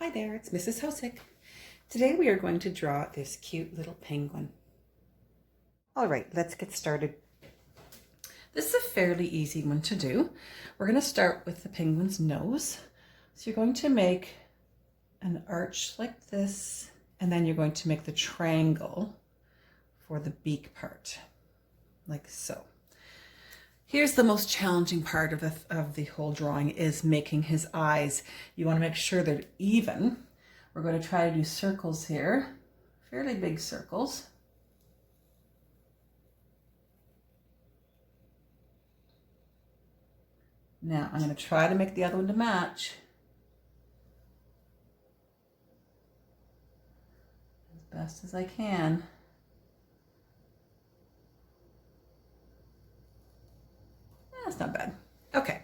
Hi there, it's Mrs. Hosick. Today we are going to draw this cute little penguin. All right, let's get started. This is a fairly easy one to do. We're going to start with the penguin's nose. So you're going to make an arch like this, and then you're going to make the triangle for the beak part, like so. Here's the most challenging part of the whole drawing is making his eyes. You want to make sure they're even. We're going to try to do circles here, fairly big circles. Now I'm going to try to make the other one to match. As best as I can. That's not bad. Okay.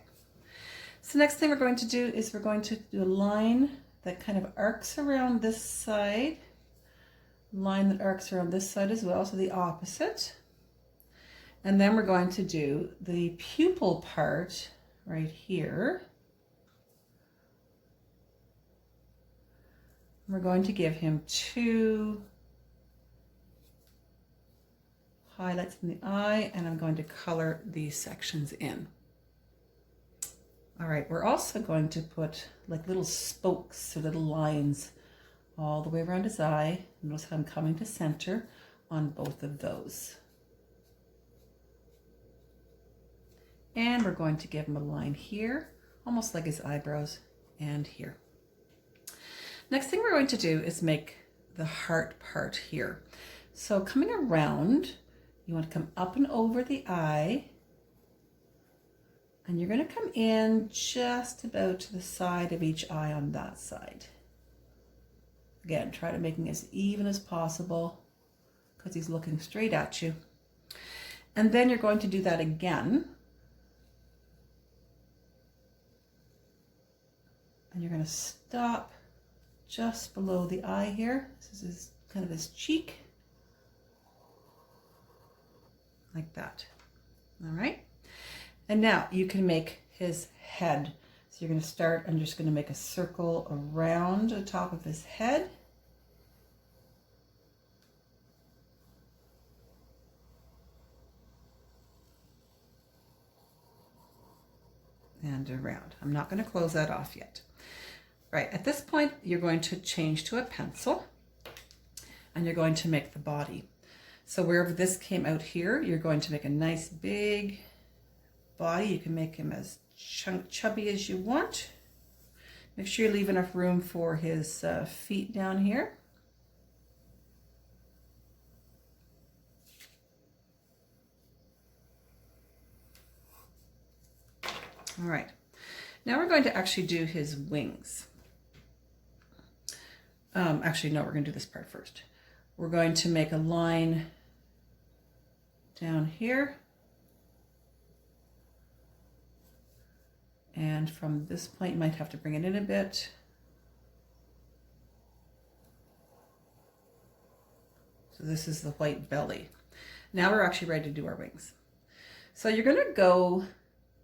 So next thing we're going to do is we're going to do a line that kind of arcs around this side, line that arcs around this side as well, so the opposite. And then we're going to do the pupil part right here. We're going to give him two highlights in the eye, and I'm going to color these sections in. All right, we're also going to put like little spokes or little lines all the way around his eye. Notice how I'm coming to center on both of those. And we're going to give him a line here, almost like his eyebrows, and here. Next thing we're going to do is make the heart part here. So coming around, you want to come up and over the eye, and you're going to come in just about to the side of each eye on that side. Again, try to make it as even as possible because he's looking straight at you. And then you're going to do that again. And you're going to stop just below the eye here. This is kind of his cheek. Like that. All right. And now you can make his head. So you're going to start, I'm just going to make a circle around the top of his head. And around. I'm not going to close that off yet. Right, at this point, you're going to change to a pencil and you're going to make the body. So wherever this came out here, you're going to make a nice big body. You can make him as chubby as you want. Make sure you leave enough room for his feet down here. All right, now we're going to actually do his wings. Actually, no, we're going to do this part first. We're going to make a line down here. And from this point, you might have to bring it in a bit. So this is the white belly. Now we're actually ready to do our wings. So you're going to go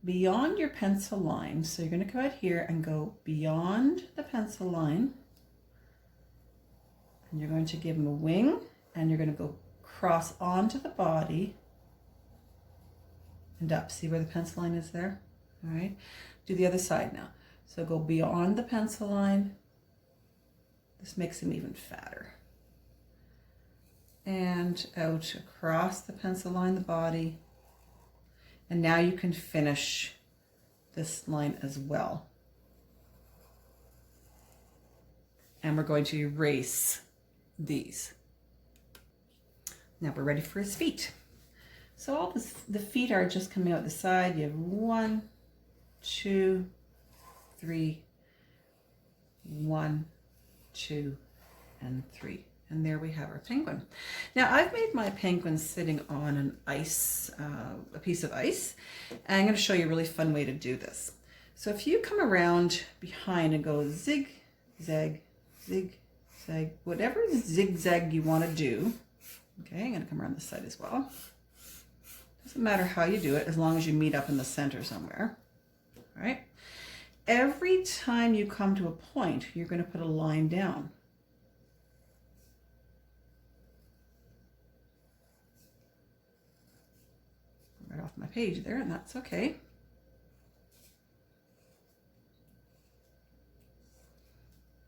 beyond your pencil line. So you're going to come out here and go beyond the pencil line. And you're going to give him a wing, and you're going to go cross onto the body and up. See where the pencil line is there? All right. Do the other side now. So go beyond the pencil line. This makes him even fatter. And out across the pencil line, the body. And now you can finish this line as well. And we're going to erase these. Now we're ready for his feet. So all this, the feet are just coming out the side. You have 1, 2, 3, 1, 2, and 3. And there we have our penguin. Now I've made my penguin sitting on an ice, a piece of ice. And I'm going to show you a really fun way to do this. So if you come around behind and go zig, zag, zig, zag, whatever zigzag you want to do. Okay, I'm going to come around this side as well. Doesn't matter how you do it, as long as you meet up in the center somewhere. All right. every time you come to a point, you're going to put a line down. Right off my page there, and that's okay.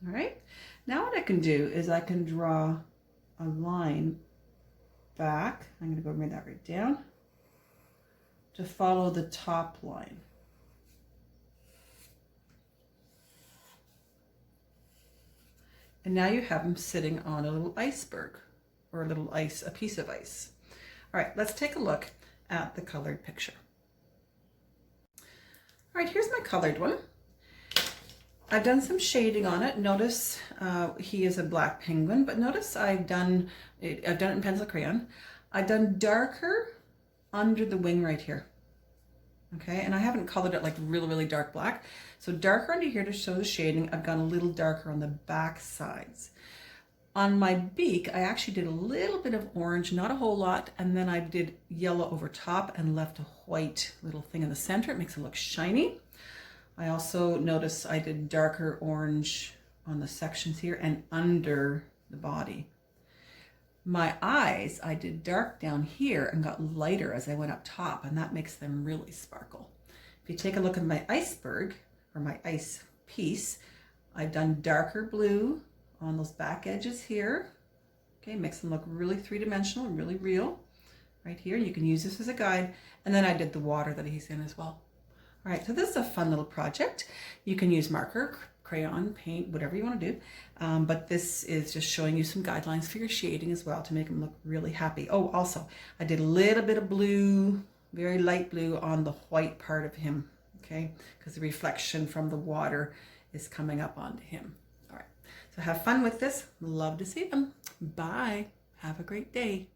All right, now what I can do is I can draw a line back. I'm going to go bring that right down to follow the top line. And now you have them sitting on a little iceberg or a little ice, a piece of ice. All right, let's take a look at the colored picture. All right, here's my colored one. I've done some shading on it. Notice he is a black penguin, but notice I've done it in pencil crayon. I've done darker under the wing right here. Okay, and I haven't colored it like really, really dark black. So darker under here to show the shading. I've gone a little darker on the back sides. On my beak, I actually did a little bit of orange, not a whole lot, and then I did yellow over top and left a white little thing in the center. It makes it look shiny. I also noticed I did darker orange on the sections here and under the body. My eyes, I did dark down here and got lighter as I went up top, and that makes them really sparkle. If you take a look at my iceberg, or my ice piece, I've done darker blue on those back edges here. Okay, makes them look really three-dimensional, really real. Right here, you can use this as a guide. And then I did the water that he's in as well. All right, so this is a fun little project. You can use marker, crayon, paint, whatever you want to do. But this is just showing you some guidelines for your shading as well to make them look really happy. Oh, also, I did a little bit of blue, very light blue on the white part of him, okay? Because the reflection from the water is coming up onto him. All right, so have fun with this. Love to see them. Bye. Have a great day.